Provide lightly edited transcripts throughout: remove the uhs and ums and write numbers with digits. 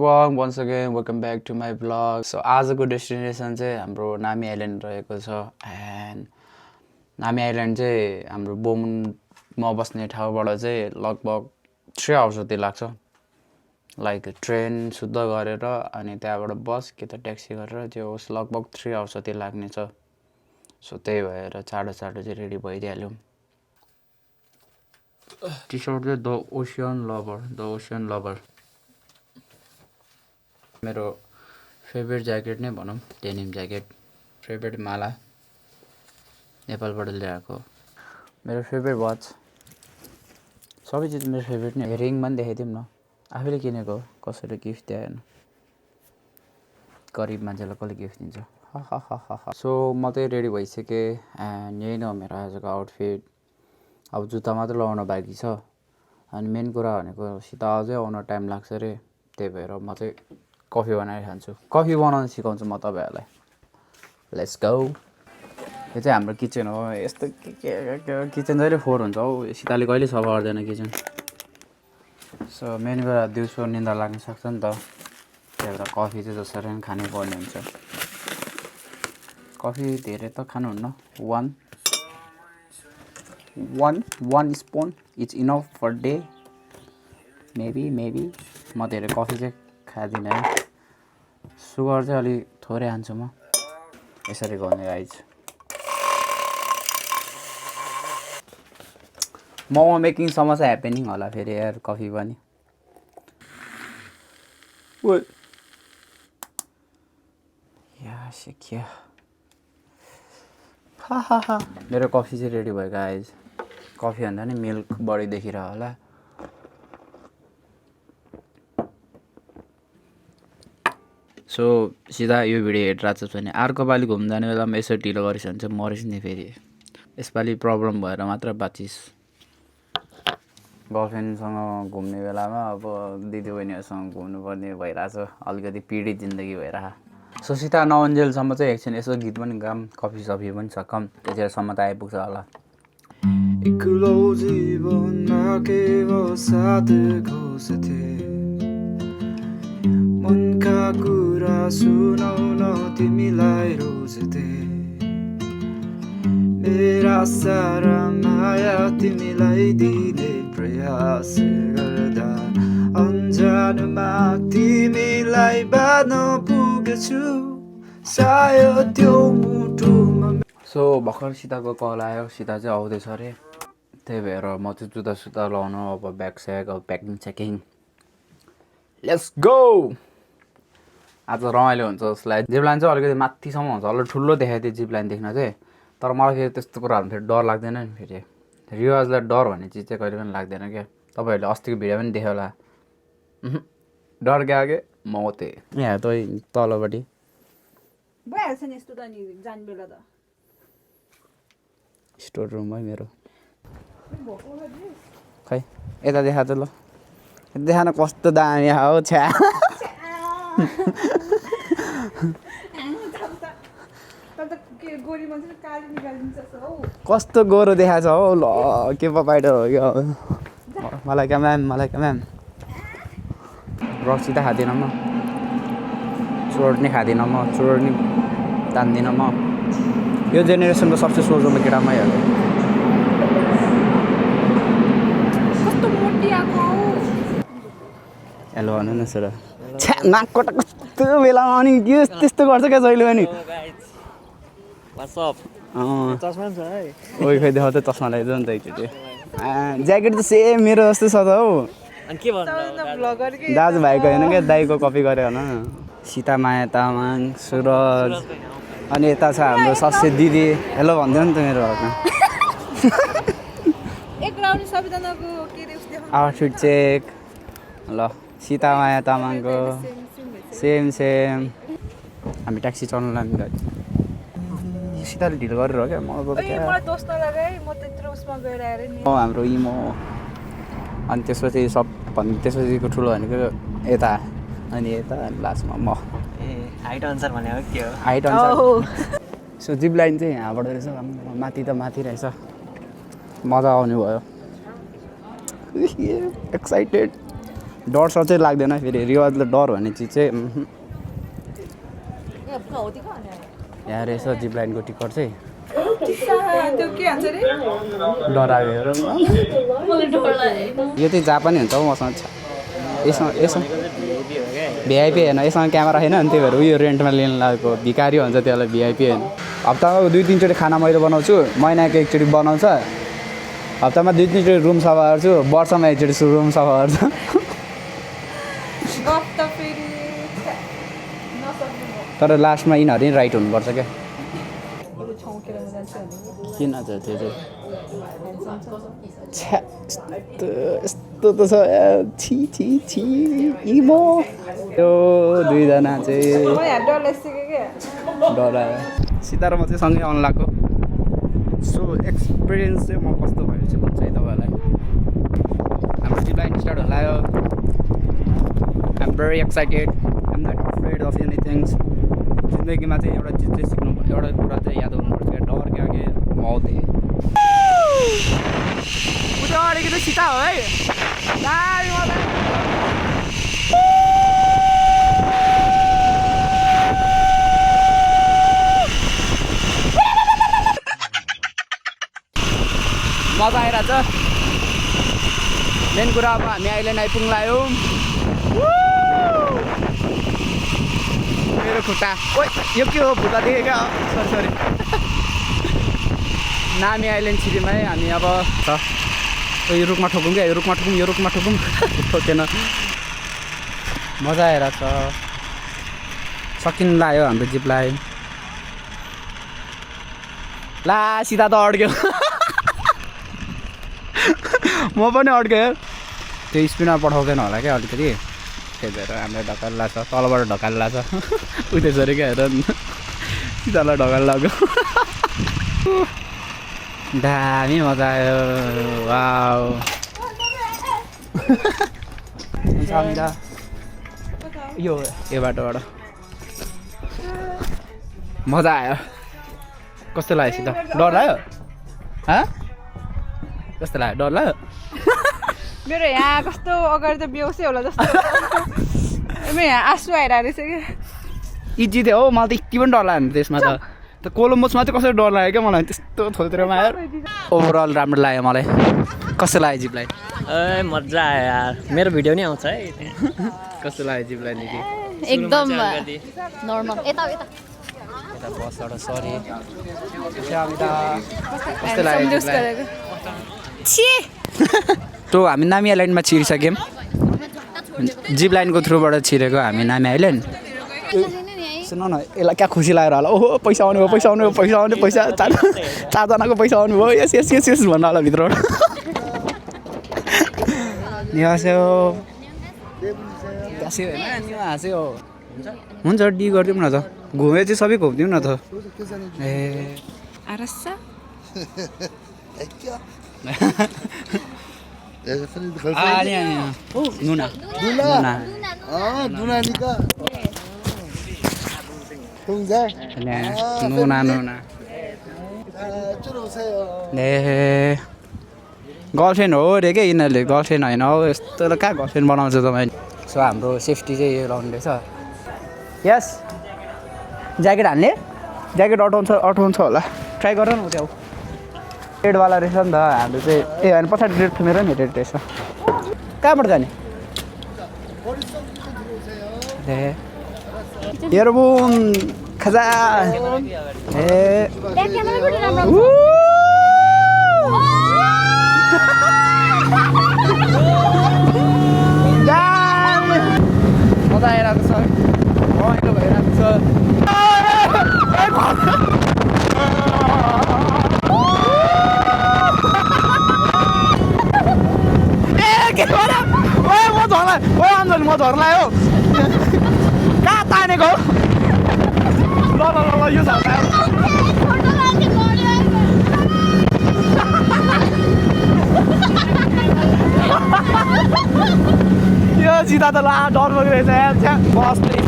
Once again, welcome back to my vlog. So आजको destination चाहिँ हाम्रो नामी आइल्यान्ड रहेको छ एन्ड नामी आइल्यान्ड चाहिँ हाम्रो बोमुनमा बस्ने ठाउँबाट चाहिँ लगभग 3 आवर्स जति लाग्छ लाइक ट्रेन शुद्ध गरेर अनि त्यहाँबाट बस कि त ट्याक्सी गरेर त्यो होस् लगभग 3 आवर्स जति लाग्ने छ सो त्यही भएर चाँडो चाहिँ रेडी भइदिहाल्यौँ टी सर्ट चाहिँ द ओसियन लभर मेरो फेभरेट ज्याकेट नै भनौँ डेनिम ज्याकेट फेभरेट माला नेपालबाट ल्याएको मेरो फेभरेट वाच सबै चिज मेरो फेभरेट नै रिङमा पनि देखाइदिउँ न आफैले किनेको हो कसैले गिफ्ट दिएन गरिब मान्छेलाई कसले गिफ्ट दिन्छ हा सो म चाहिँ रेडी भइसकेँ एन्ड यही नै हो मेरो आजको आउटफिट अब जुत्ता मात्र लगाउन बाँकी छ अनि मेन कुरा भनेको सिधा अझै आउन टाइम लाग्छ अरे त्यही भएर म चाहिँ कफी बनाएर खान्छु कफी बनाउन सिकाउँछु म तपाईँहरूलाई लेट्स गो यो चाहिँ हाम्रो किचन हो यस्तो किचन जहिले फोहोर हुन्छ हौ सीताले कहिले सफा गर्दैन किचन सो मेन कुरा दिउँसो निन्दा लाग्न सक्छ नि त त्यही भएर कफी चाहिँ जसरी पनि खानै पर्ने हुन्छ कफी धेरै त खानुहुन्न one spoon it's enough for day maybe म धेरै कफी चाहिँ खादिनँ है सुगर चाहिँ अलि थोरै हान्छु म यसरी गर्ने गाइज मोमो मेकिङ समस्या ह्यापनिङ होला फेरि यार कफी पनि सिक्यो मेरो कफी चाहिँ रेडी भयो गाइज कफी भन्दा नि मिल्क बढी देखिरह होला सो सिधा यो भिडियो हेरिरहेको छ भने अर्को पालि घुम्न जाने बेलामा यसो ढिलो गरिस् भने चाहिँ मरिस् नि फेरि यसपालि प्रब्लम भएर मात्र बाँचिस् गर्लफ्रेन्डसँग घुम्ने बेलामा अब दिदीबहिनीहरूसँग घुम्नुपर्ने भइरहेछ अलिकति पीडित जिन्दगी भइरहेछ सो सीता नउन्जेलसम्म चाहिँ एकछिन यसो गीत पनि गाम कफी सफी पनि सकम त्यतिखेरसम्म त आइपुग्छ होला एक्लो जीवनमा केवल साथ घोषथे मनका कुरा सुनाउन तिमीलाई रोज्थे मेरा सारा माया तिमीलाई दिने प्रयास गर्दा अन्जानमा तिमीलाई बाँध्न पुगेछु सायद त्यो मुटुमा सो भर्खर सीताको कल आयो सीता चाहिँ आउँदैछ अरे त्यही भएर म चाहिँ जुत्ता लगाउनु अब ब्याग स्याग अब प्याकिङ चेकिङ लेट्स गो आज रमाइलो हुन्छ उसलाई जिप लाइन चाहिँ अलिकति माथिसम्म हुन्छ अलि ठुलो देखाइदियो जिप लाइन देख्न चाहिँ तर मलाई फेरि त्यस्तो कुराहरू फेरि डर लाग्दैन नि फेरि रिवाजलाई डर भन्ने चिज चाहिँ कहिले पनि लाग्दैन क्या तपाईँहरूले अस्तिको भिडियो पनि देख्यो होला डर गयो के म त्यही यहाँ त तलपट्टि भइहाल्छ नि यस्तो त नि जाने बेला त स्टोर रुम है मेरो खै यता देखा त ल देखा न कस्तो दामी हो छ्या कस्तो गोरो देखाएको छ हौ ल के पाइडर हो क्या मलाई क्या म्याम रक्सी त खाँदिनँ म चोर्नी खाँदिनँ म चोर्नी तान्दिनँ म यो जेनेरेसनको सबसे सोझो केटामै हो हेलो भन्नु न सर छ्या नाककोटा कस्तो बेलामा अनि के त्यस्तो गर्छ क्या जहिले पनि ओइ खै देखाउ त चस्मा लगाइदियो नि त एकचोटि ज्याकेट त सेम मेरो जस्तो छ त हौ दाजुभाइको होइन क्या दाईको कपी गरे होइन सीतामाया तामाङ सुरज अनि यता छ हाम्रो सस्य दिदी हेलो भनिदियो नि त मेरो घरमा आउटफिट चेक ल सीतामाया तामाङको सेम हामी ट्याक्सी चढ्नु लाग्यो सीताले ढिलो गरेर हो क्या हाम्रो इमो अनि त्यसपछि त्यसपछिको ठुलो भनेको यता अनि यता लास्टमा म हाइट अनुसार भनेको के हो हाइट अनुसार सो जिप लाइन चाहिँ यहाँबाट रहेछ माथि त माथि रहेछ मजा आउने भयो एक्साइटेड डर सर चाहिँ लाग्दैन फेरि रिवाजले डर भन्ने चिज चाहिँ यहाँ रहेछ जिप लाइनको टिकट चाहिँ त्यो के भन्छ रे डरायो यो चाहिँ जापानी हुन्छ हौ मसँग यसमा भिआइपी होइन यसमा क्यामेरा छैन अनि त्यही भएर उयो रेन्टमा लिन लागेको भिकारी हुन्छ त्यसलाई भिआइपी होइन हप्तामा 2-3चोटि खाना मैले बनाउँछु महिनाको एकचोटि बनाउँछ हप्तामा 2-3चोटि रुम सफा गर्छु वर्षमा एकचोटि रुम सफा गर्छु गफ त फेरि नसक्नु तर लास्टमा यिनीहरू नै राइट हुनुपर्छ क्या अरु छौकेर जान्छ भने किन चाहिँ त्यो चाहिँ यस्तो त छ छि छि छि इमो यो दुईजना चाहिँ म यहाँ डरले सिकेँ के डरायो सीता र म चाहिँ सँगै आउनु लाग्यो सो एक्सपिरियन्स चाहिँ म कस्तो भयो चाहिँ भन्छु है तपाईँहरूलाई हाम्रो जिप लाइन स्टार्ट हुन लाग्यो I'm very excited I'm not afraid of anything जिन्दगीमा चाहिँ एउटा चिज चाहिँ सिक्नु एउटा कुरा चाहिँ याद गर्नुपर्छ क्या डर क्या के मौत है उता अलिकति सीता हो है मजा आइरहेछ मेन कुरा अब हामी अहिले आइपुग्लायौँ मेरो खुट्टा ओ यो के हो खुट्टा देखेँ क्या सरी नामी आइल्यान्ड सिटीमा है हामी अब छ यो रुखमा ठोकौँ क्या यो रुखमा ठोकौँ ठोकेन मजा आइरहेछ सकिन लाग्यो हाम्रो जिप लाइन ला सीधा त अड्क्यो म पनि अड्केँ त्यो स्पिडमा पठाउँदैन होला क्या अलिकति त्यही भएर हामीलाई ढकाल लाग्छ तलबाट ढकाल लाग्छ उयो त्यसरी क्या हेर सीतालाई ढकाल लाग्यो दामी मजा आयो वाउ यो बाटोबाट मजा आयो कस्तो लाग्यो सीता डर लाग्यो कस्तो लाग्यो डर लाग्यो मेरो यहाँ कस्तो अगाडि त बेहोसै होला जस्तो मेरो यहाँ आँसु आइरहेको रहेछ क्या इजी थियो हौ मलाई त यति पनि डर लाग्यो त्यसमा त कोलम्बसमा चाहिँ कसरी डर लाग्यो क्या मलाई त्यस्तो थोत्रोमा आयो ओभरअल राम्रो लाग्यो मलाई कस्तो लाग्यो जिपलाई ए मजा आयो यार मेरो भिडियो नि आउँछ है कस्तो लाग्यो जिपलाई निकै एकदम नर्मल यता यता बसबाट सरी कस्तो लाग्यो तो हामी नामी आइल्यान्डमा छिरिसक्यौँ जिप लाइनको थ्रुबाट छिरेको हामी नामी आइल्यान्ड सुन न यसलाई क्या खुसी लागेर होला ओहो पैसा आउने भयो पैसा चारजनाको पैसा आउनु भयो यस भन्नु होला भित्रबाट हाँस्यो हाँस्यो हुन्छ डी गरिदिउँ न त घुमे चाहिँ सबै घुमिदिउँ न त ए नुना ए गर्लफ्रेन्ड हो अरे क्या यिनीहरूले गर्लफ्रेन्ड होइन हौ यस्तो त कहाँ गर्लफ्रेन्ड बनाउँछ तपाईँले सो हाम्रो सेफ्टी चाहिँ यो लाउनु रहेछ यस ज्याकेट हाल्ने ज्याकेट अटाउँछ होला ट्राई गर न त्यहाँ रेडवाला रहेछ नि त हाम्रो चाहिँ ए होइन पछाडि रेड मेरो नि रेड रहेछ कहाँबाट जाने ए हेरबुम खजा ए मजा आइरहेको छ रमाइलो भइरहेको छ म झर्ला हो कहाँ तानेको ल यो झर्ला यो जिता त ला डर बगिरहेछ बसले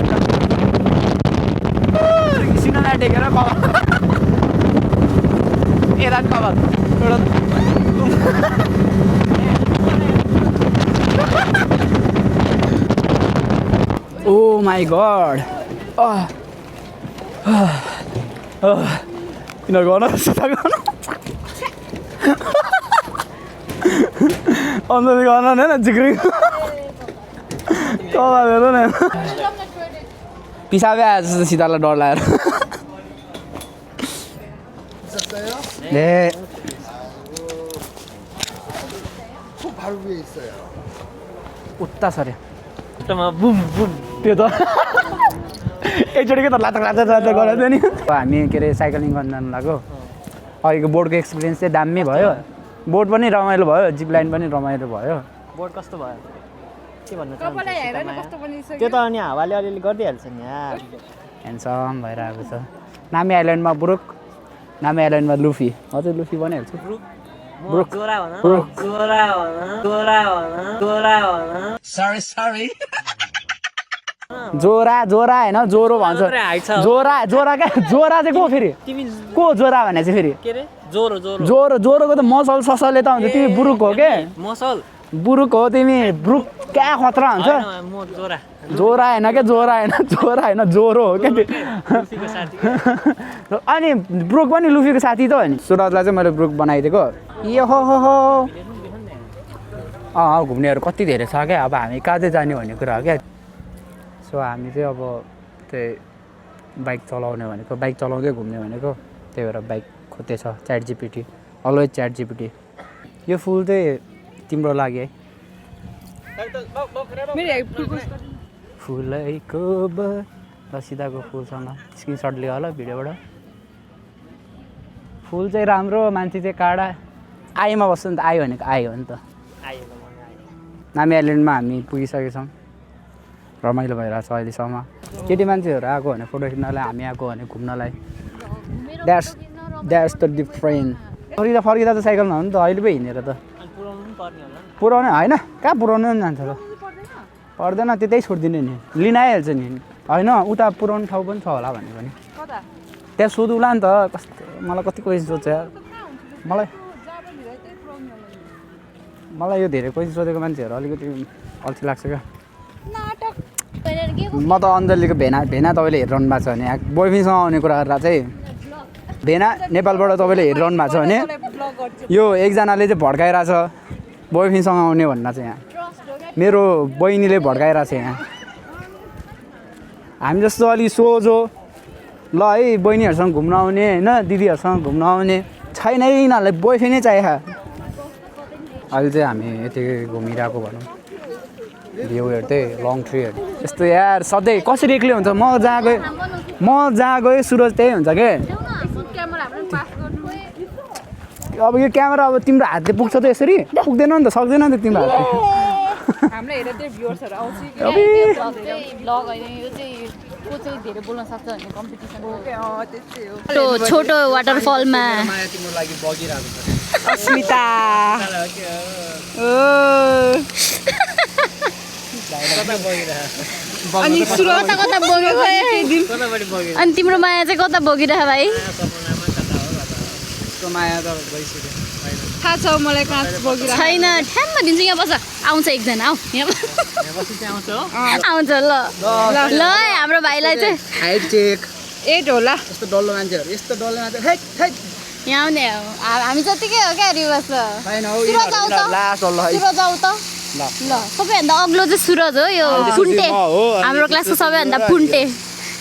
सिनेमा टेकेर कभर यता कभर माई गड किन गर्न सिधा गर्न अन्त गर्न होइन जिग्री हेर न पिसाबे आएछ जस्तो सीतालाई डर लागेर 네. 바로 위에 있어요. 웃다 서래. खुट्टामा बुम बुम त्यो त एकचोटि के त लातक लातक लातक गराउँथ्यो नि हामी के अरे साइक्लिङ गर्न जानु लाग्यो अहिलेको बोर्डको एक्सपिरियन्स चाहिँ दामी भयो बोर्ड पनि रमाइलो भयो जिप लाइन पनि रमाइलो भयो बोर्ड कस्तो भयो के भन्नु कपाललाई हेर न कस्तो बनिसक्यो त्यो त अनि हावाले अलिअलि गरिदिइहाल्छ नि यार ह्यान्डसम भइरहेको छ नामी आइल्यान्डमा ब्रुक नामी आइल्यान्डमा लुफी हजुर लुफी बनिहाल्छु ब्रुक जोरा भन जोरा भन जोरा भन जोरा भन Sorry. जोरा जोरा होइन जोरो भन्छ जोरा जोरा क्या जोरा चाहिँ को फेरि तिमी को जोरा भने चाहिँ फेरि के रे जोरो जोरो जोरो जोरोको त मसल ससलले त हुन्छ तिमी बुरुक हो के मसल बुरुक हो तिमी ब्रुक क्या खतरा हुन्छ म जोरा जोरा होइन क्या जोरा होइन जोरा होइन जोरो हो क्या लुफीको साथी अनि ब्रुक पनि लुफीको साथी त हो नि सुरजलाई चाहिँ मैले ब्रुक बनाइदिएको यो हो घुम्नेहरू कति धेरै छ क्या अब हामी कहाँ चाहिँ जाने भन्ने कुरा हो क्या सो हामी चाहिँ अब त्यही बाइक चलाउने भनेको बाइक चलाउँदै घुम्ने भनेको त्यही भएर बाइक खोज्दैछ chat GPT always chat GPT यो फुल चाहिँ तिम्रो लागि है फुलैको रसिदाको फुलसँग स्क्रिनसट लियो होला भिडियोबाट फुल चाहिँ राम्रो मान्छे चाहिँ काडा आईमा बस्छ नि त आई भनेको आई हो नि त नामी आइल्यान्डमा हामी पुगिसकेछौँ रमाइलो भइरहेको छ अहिलेसम्म केटी मान्छेहरू आएको भने फोटो खिच्नलाई हामी आएको भने घुम्नलाई द्याट्स द डिफ्रेन्ट फर्किँदा त साइकलमा हो नि त अहिले पो हिँडेर त पुऱ्याउने होइन कहाँ पुऱ्याउनु पनि जान्छ त पर्दैन त्यतै छोडिदिने नि लिन आइहाल्छ नि होइन उता पुऱ्याउने ठाउँ पनि छ होला भनेको नि त्यहाँ सोधौँला नि त कस्तो मलाई कति क्वेसन सोध्छ यार मलाई यो धेरै क्वेसन सोधेको मान्छेहरू अलिकति अल्छी लाग्छ क्या म त अञ्जलीको भेना तपाईँले हेरिरहनु भएको छ भने बोयफ्रेन्डसँग आउने कुरा गरेर चाहिँ भेना नेपालबाट तपाईँले हेरिरहनु भएको छ भने यो एकजनाले चाहिँ भड्काइरहेछ बोयफ्रेन्डसँग आउने भन्न चाहिँ यहाँ मेरो बहिनीले भड्काइरहेछ यहाँ हामी जस्तो अलिक सोझो ल है बहिनीहरूसँग घुम्न आउने होइन दिदीहरूसँग घुम्न आउने छैन यिनीहरूलाई बोयफ्रेन्डै चाहियो अहिले चाहिँ हामी यति घुमिरहेको भनौँ भ्यू हेर्दै लङ ट्री हेर्दै यस्तो यार सधैँ कसरी एक्लै हुन्छ म जहाँ गएँ सुरज त्यही हुन्छ के अब यो क्यामेरा अब तिम्रो हातले पुग्छ त यसरी पुग्दैन नि त सक्दैन नि त तिम्रो हातले हामीले हेरेर त्यो भ्युअर्सहरू आउँछ छोटो वाटरफलमा अस्मिता अनि सुरज कता बगेको अनि तिम्रो माया चाहिँ कता बगिरह भाइ माया त भइसक्यो थाहा छ मलाई कहाँ बगिरहेको छैन ठ्याम्म दिन्छु यहाँ बस आउँछ एकजना आऊ यहाँ आउँछ ल ल हाम्रो भाइलाई चाहिँ हाइट चेक 8 होला यस्तो डल्लो मान्छेहरू यहाँ आउने हामी जतिकै हो क्या रिवाज त सुरज आऊ त सुरज आऊ त ल सबैभन्दा अग्लो चाहिँ सुरज हो यो फुन्टे हाम्रो क्लासको सबैभन्दा फुन्टे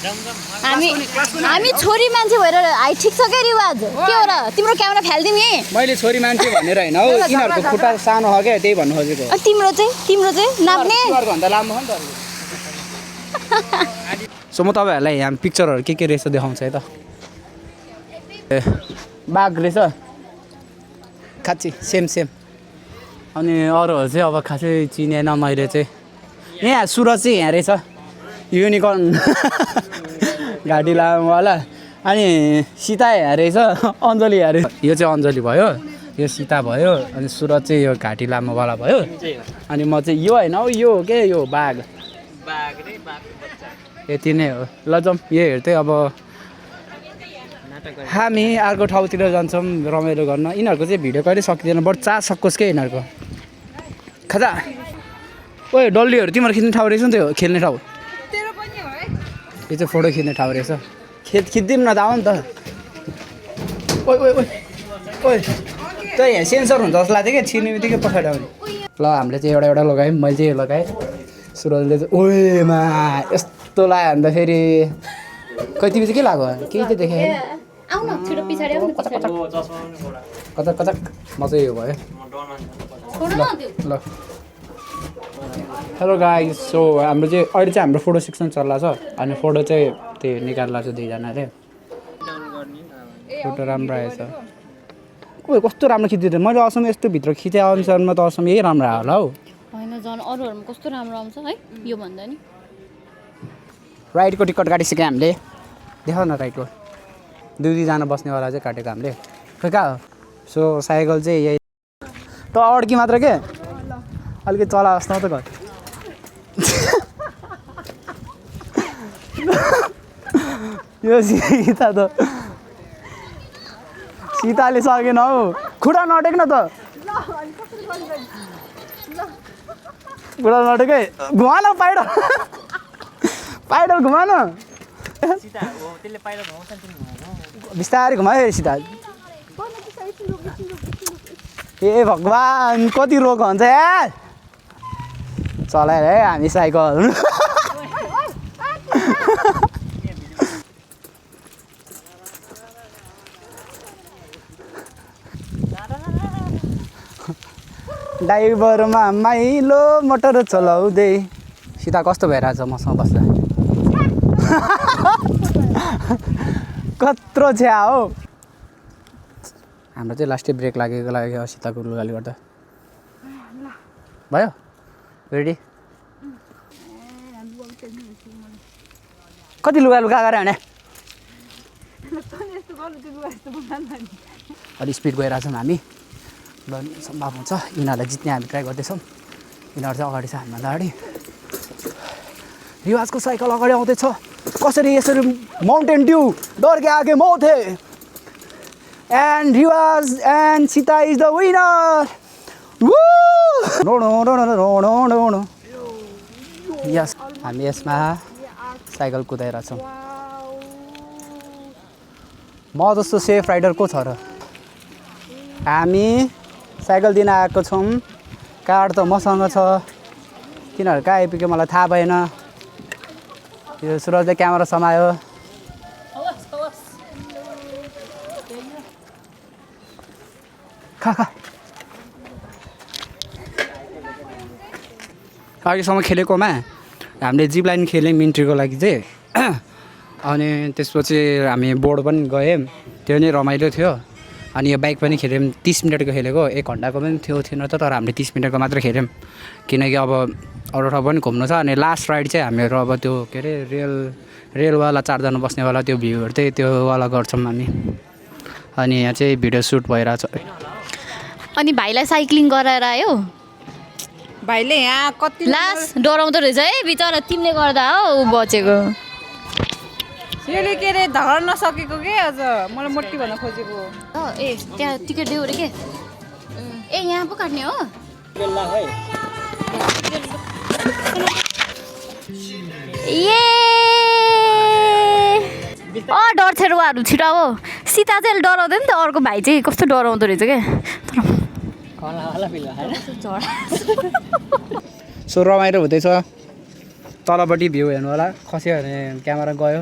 हामी छोरी मान्छे भएर हाइट ठिक छ क्या रिवाज के हो र तिम्रो क्यामेरा फालिदिउँ यहीँ मैले छोरी मान्छे भनेर होइन हौ यिनीहरूको खुट्टा सानो हो क्या त्यही भन्नु खोजेको तिम्रो चाहिँ नाप्ने भन्दा लामो हो नि त सो म तपाईँहरूलाई यहाँ पिक्चरहरू के रहेछ देखाउँछ है त ए बाघ रहेछ खाँच्ची सेम अनि अरूहरू चाहिँ अब खासै चिनेन मैले चाहिँ यहाँ सुरज चाहिँ यहाँ रहेछ युनिकर्न घाँटी लामोवाला अनि सीता यहाँ रहेछ अञ्जली यहाँ रहेछ यो चाहिँ अञ्जली भयो यो सीता भयो अनि सुरज चाहिँ यो घाँटी लामोवाला भयो अनि म चाहिँ यो होइन हौ यो हो के यो बाघ यति नै हो ल जाउँ यो हेर्दै अब हामी अर्को ठाउँतिर जान्छौँ रमाइलो गर्न यिनीहरूको चाहिँ भिडियो कहिले सकिँदैन बट चार सकोस् क्या यिनीहरूको खाजा ओए डल्लीहरू तिमीहरू खिच्ने ठाउँ रहेछ नि त्यो खेल्ने ठाउँ यो चाहिँ फोटो खिच्ने ठाउँ रहेछ खिचिदिउँ न त आऊ नि त ओइ ओइ ओइ ओइ त्यही सेन्सर हुन्छ जस्तो लाग्थ्यो कि छिर्ने बित्तिकै पछाडि आउने ल हामीले चाहिँ एउटा लगायौँ मैले चाहिँ यो लगाएँ सुरजले चाहिँ ओएमा यस्तो लाग्यो भने त फेरि खै तिमी चाहिँ के लाग्यो केही चाहिँ देखेँ आउन छिटो पछाडि आउनु कचक कचक म चाहिँ यो भयो ल हेलो गाइस सो हाम्रो चाहिँ अहिले चाहिँ हाम्रो फोटो सेक्सन चल्ला छ अनि फोटो चाहिँ त्यो निकाल्ला छ दुईजनाले फोटो राम्रो आएछ ओ कस्तो राम्रो खिचिदियो मैले असम यस्तो भित्र खिचे अनुसारमा त असम यही राम्रो आयो होला हौ होइन झन् अरूहरूमा कस्तो राम्रो आउँछ है यो भन्दा नि राइडको टिकट काटिसक्यो हामीले देखाउ न राइडको दुईजना बस्नेवाला चाहिँ काटेको हामीले खै कहाँ हो सो साइकल चाहिँ यही त अड्की मात्र के अलिकति चला जस्तो त घर यो सीता त सीताले सकेन हौ खुट्टा नटेक्न त खुट्टा नटेकै घुमा न पाइडल पाइडल घुमा न बिस्तारै घुमायो सीता ए भगवान् कति रोग हुन्छ यार चलाएर है हामी साइकल ड्राइभरमा माइलो मोटर चलाउँदै सीता कस्तो भइरहेछ मसँग बस्दा कत्रो छ्या हो हाम्रो चाहिँ लास्टै ब्रेक लागेको सीताको लुगाले गर्दा भयो रेडी कति लुगा गरे भने अलिक स्पिड गइरहेछौँ हामी ल सम्भव हुन्छ यिनीहरूलाई जित्ने हामी ट्राई गर्दैछौँ यिनीहरू चाहिँ अगाडि छ हामीभन्दा अगाडि रिवाजको साइकल अगाडि आउँदैछ कसरी यसरी माउन्टेन ड्यू डर के आगे मौत है एन्ड रिवाज and Sita is the winner yes हामी यसमा साइकल कुदाइरहेछौँ म जस्तो सेफ राइडर को छ र हामी साइकल दिन आएको छौँ कार्ड त मसँग छ तिनीहरू कहाँ आइपुग्यो मलाई थाहा भएन यो सुरजले क्यामेरा समायो खा अघिसम्म खेलेकोमा हामीले जिप लाइन खेल्यौँ इन्ट्रीको लागि चाहिँ अनि त्यसपछि हामी बोर्ड पनि गयौँ त्यो नै रमाइलो थियो अनि यो बाइक पनि खेल्यौँ 30 मिनटको खेलेको 1 घन्टाको पनि थिएन त तर हामीले 30 मिनटको मात्र खेल्यौँ किनकि अब अरू ठाउँ पनि घुम्नु छ अनि लास्ट राइड चाहिँ हामीहरू अब त्यो के अरे रेलवाला 4 जना बस्नेवाला त्यो भ्यूहरू चाहिँ त्योवाला गर्छौँ हामी अनि यहाँ चाहिँ भिडियो सुट भइरहेछ अनि भाइलाई साइक्लिङ गराएर आयो भाइले यहाँ कति लास्ट डराउँदो रहेछ है बिचरा तिमीले गर्दा हो बचेको यसले के अरे धर्न नसकेको के अझ मलाई मोटी भन्न खोजेको ए त्यहाँ टिकट दियो अरे के ए यहाँ पो काट्ने हो ए डर थियो रुवाहरू छिटो हो सीता चाहिँ डराउँदैन नि त अर्को भाइ चाहिँ कस्तो डराउँदो रहेछ क्या सो रमाइलो हुँदैछ तलपट्टि भ्यू हेर्नु होला खस्यो भने क्यामेरा गयो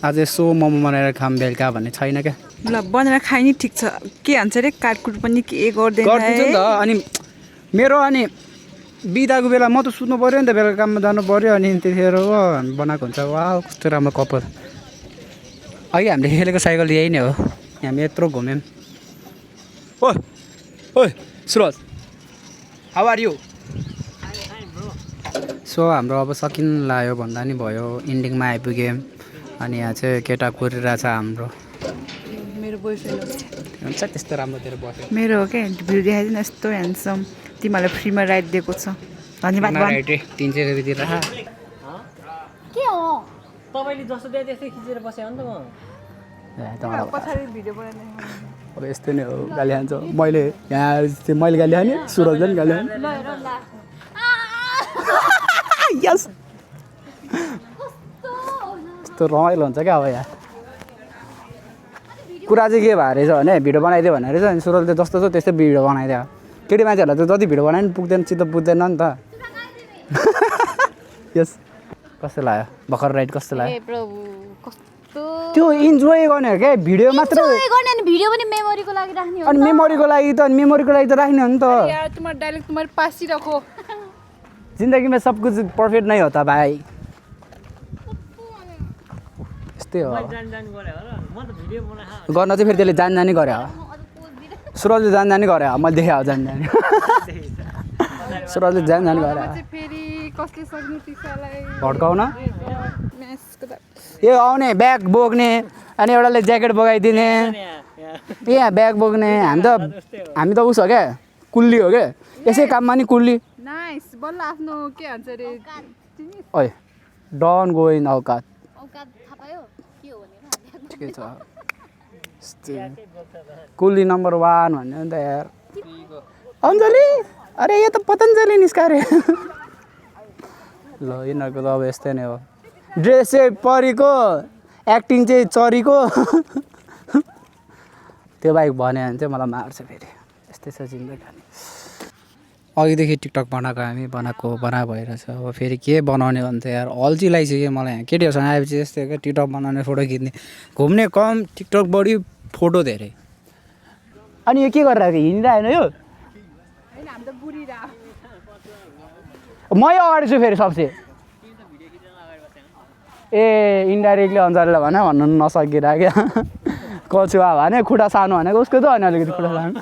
आज यसो मोमो बनाएर खाम बेलुका भन्ने छैन क्या ल बनाएर खाइ नि ठिक छ के भन्छ अरे काटकुट पनि के गर्दैन गरिदिन्छु नि त अनि मेरो अनि बिदाको बेला म त सुत्नु पऱ्यो नि त बेलुका काममा जानु पऱ्यो अनि त्यतिखेर बनाएको हुन्छ वा कस्तो राम्रो कपाल अघि हामीले खेलेको साइकल यही नै हो हामी यत्रो घुम्यौँ ओ ओइ Suraj how are you so हाम्रो अब सकिन लाग्यो भन्दा नि भयो इन्डिङमा आइपुग्यौँ अनि यहाँ चाहिँ केटा कुरिरहेछ हाम्रो मेरो बोयफ्रेन्ड हुन्छ त्यस्तो राम्रो तेरो बस्यो मेरो हो क्या भ्यू देखाइदिनु यस्तो ह्यान्डसम तिमीलाई फ्रीमा राइड दिएको छ धन्यवाद 300 रुपियाँ तिरेर के हो तपाईँले जस्तो दिए त्यस्तै खिचेर बस्यो नि त म पछाडि भिडियो बनाइदिनु अब यस्तै नै हो गाली खान्छ मैले यहाँ मैले गाली खाने सुरजले पनि गाली खाने यस कस्तो रमाइलो हुन्छ क्या अब यहाँ कुरा चाहिँ के भएर रहेछ भने भिडियो बनाइदियो भनेर रहेछ अनि सुरजले जस्तो छ त्यस्तै भिडियो बनाइदियो केटी मान्छेहरूलाई त जति भिडियो बनाए पनि पुग्दैन चित्त बुझ्दैन नि त यस कस्तो लाग्यो भर्खर राइड कस्तो लाग्यो प्रभु कस्तो त्यो इन्जोय गर्ने हो क्या भिडियो मात्र इन्जोय गर्ने अनि भिडियो पनि मेमोरीको लागि राख्ने हो अनि मेमोरीको लागि त राख्ने हो नि त यार तुम्हारा डायलॉग तुम्हारे पास ही रखो जिन्दगीमा सब कुछ पर्फेक्ट नै हो त भाइ यस्तै हो गर्न चाहिँ फेरि त्यसले जानी गरे हो सुरजले जानी गरे हो मैले देखेँ जानी सुरजले जानी गरे चाहिँ फेरि कसले सक्नु टिसालाई भड्काउन म्यासको त यो आउने ब्याग बोक्ने अनि एउटाले ज्याकेट बोकाइदिने यहाँ ब्याग बोक्ने हामी त उस हो क्या कुल्ली हो क्या यसै काममा नि कुल्ली नाइस बल्ल आफ्नो के भन्छ अरे ओइ डन गो इन औकात औकात थाहा पायो के हो भनेर ठिकै छ कुल्ली नम्बर 1 भन्यो नि त यार अञ्जली अरे यो त पतञ्जली निस्कारे ल यिनीहरूको त अब यस्तै नै हो ड्रेस चाहिँ परीको एक्टिङ चाहिँ चरीको त्यो बाइक भन्यो भने चाहिँ मलाई मार्छ फेरि यस्तै छ जिन्दगी अघिदेखि टिकटक बनाएको भइरहेछ अब फेरि के बनाउने भने त यार अल्छी लागिसक्यो मलाई यहाँ केटीहरूसँग आएपछि यस्तै क्या टिकटक बनाउने फोटो खिच्ने घुम्ने कम टिकटक बढी फोटो धेरै अनि यो के गरिरहेको हिँडिरहेन यो होइन हामी त बुढी रा मै अगाडि छु फेरि सबसे ए इन्डाइरेक्टली अन्जलीलाई भन्नु नसकिरहेको कछुवा भने खुट्टा सानो भनेको उसको त होइन अलिकति खुट्टा सानो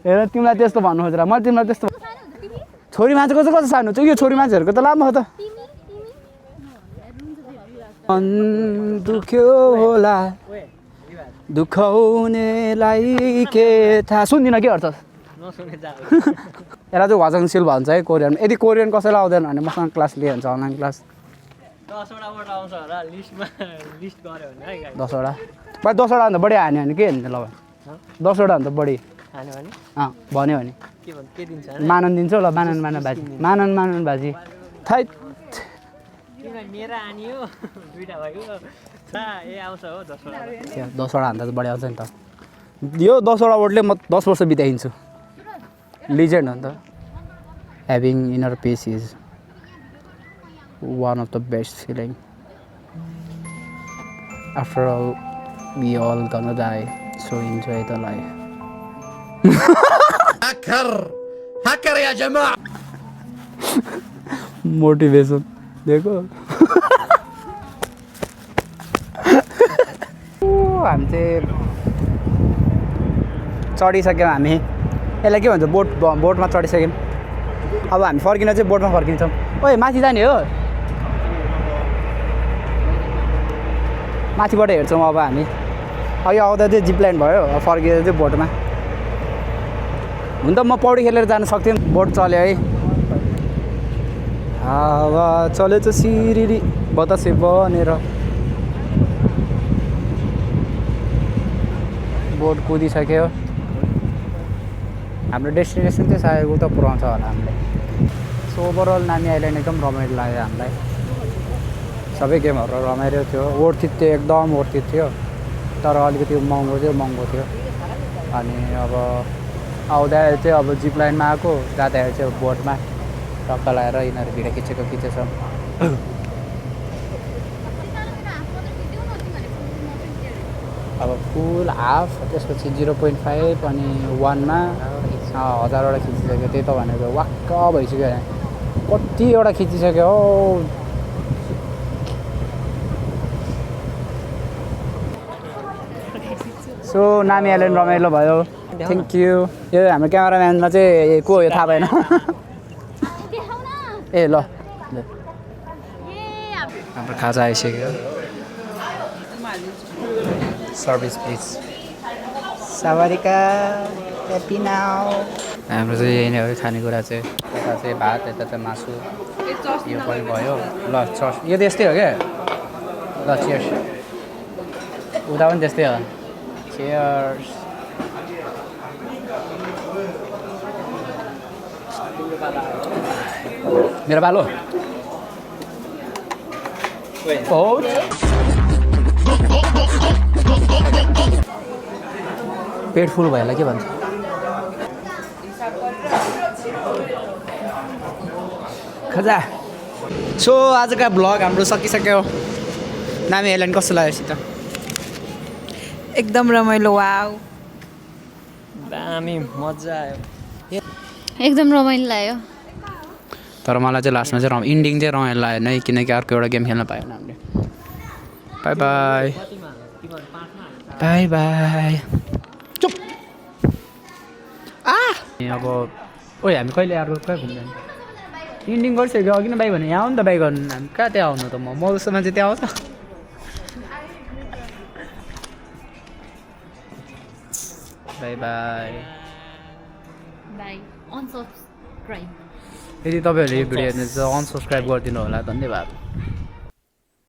हेर तिमीलाई त्यस्तो भन्नु खोजेर मैले तिमीलाई त्यस्तो छोरी मान्छेको चाहिँ कस्तो सानो छ यो छोरी मान्छेहरूको त लामो हो त दुख्यो होला दुखाउनेलाई के थाहा सुन्दिनँ के गर्छस् यसलाई चाहिँ वाजङसिल भन्छ है कोरियन यदि कोरियन कसैलाई आउँदैन भने मसँग क्लास लियो भने अनलाइन क्लास 10वटा आउँछ होला लिस्टमा लिस्ट गर्यो भने है 10वटा भाइ 10वटा भन्दा बढी हान्यो भने के हुन्छ ल 10वटा भन्दा बढी हान्यो भने भन्यो भने के दिन्छ मानन दिन्छौ ल मानन भाजी मानन भाजी थै तिमीलाई मेरा आनियो दुईटा भयो ए आउँछ हो 10वटा 10वटा हान्दा त बढी आउँछ नि त यो 10वटा वर्डले म 10 वर्ष बिताइदिन्छु लिजेन्ड हो नि त having inner peace is one of the best feeling after all we all gonna die so enjoy the life هكر يا جماعة motivation देखो हामी चाहिँ चढिसक्यौँ हामी यसलाई के भन्छ बोटमा चढिसक्यौँ अब हामी फर्किन चाहिँ बोटमा फर्किन्छौँ ओए माथि जाने हो माथिबाट हेर्छौँ अब हामी अघि आउँदा चाहिँ जिप लाइन भयो फर्किएर चाहिँ बोटमा हुन त म पौडी खेलेर जान सक्थेँ बोट चल्यो है हावा चलेछ सिरिरी बतासे बनेर बोट कुदिसक्यो हाम्रो डेस्टिनेसन चाहिँ सायद उता पुऱ्याउँछ होला हामीलाई सो ओभरअल नानी आइल्यान्ड एकदम रमाइलो लाग्यो हामीलाई सबै गेमहरू रमाइलो थियो वर्थित थियो एकदम वर्थित थियो तर अलिकति महँगो थियो अनि अब आउँदाखेरि चाहिँ अब जिप लाइनमा आएको जाँदाखेरि चाहिँ बोटमा टक्क लगाएर यिनीहरू भिडियो खिचेछ अब फुल हाफ त्यसपछि 0.5 अनि 1मा 1000वटा खिचिसक्यो त्यही त भनेको वाक्क भइसक्यो कतिवटा खिचिसक्यो हो सो नामी आइल्यान्ड रमाइलो भयो थ्याङ्क यू यो हाम्रो क्यामेराम्यानमा चाहिँ को हो यो थाहा भएन ए ल हाम्रो खाजा आइसक्यो सर्भिस प्लिज सवारीका ह्याप्पी नाउ हाम्रो चाहिँ यही नै हो खानेकुरा चाहिँ यता चाहिँ भात यता चाहिँ मासु यो पनि भयो ल चर्च यो त यस्तै हो क्या ल चियर्स उता पनि त्यस्तै हो चियर्स मेरो बालो बहुत पेट फुल भएला के भन्छ खजा सो आजका ब्लग हाम्रो सकिसक्यो नामी हेलन कस्तो लाग्यो सित एकदम रमाइलो वाउ दामी मजा आयो एकदम रमाइलो लाग्यो तर मलाई चाहिँ लास्टमा चाहिँ इन्डिङ चाहिँ रमाइलो लागेन है किनकि अर्को एउटा गेम खेल्न पाएन हामीले बाई बाई बाई बाई चुप अब ओइ हामी कहिले अर्को कहाँ घुम्नु जाने इन्डिङ गरिसक्यो अघि नै बाई भने यहाँ आउनु त बाई गर्नु हामी कहाँ त्यहाँ आउनु त म जस्तो मान्छे त्यहाँ आउँछ बाई बाई बाई अनसब्सक्राइब यदि तपाईँहरूले यो भिडियो हेर्नुहुन्छ अनसब्सक्राइब गरिदिनु होला धन्यवाद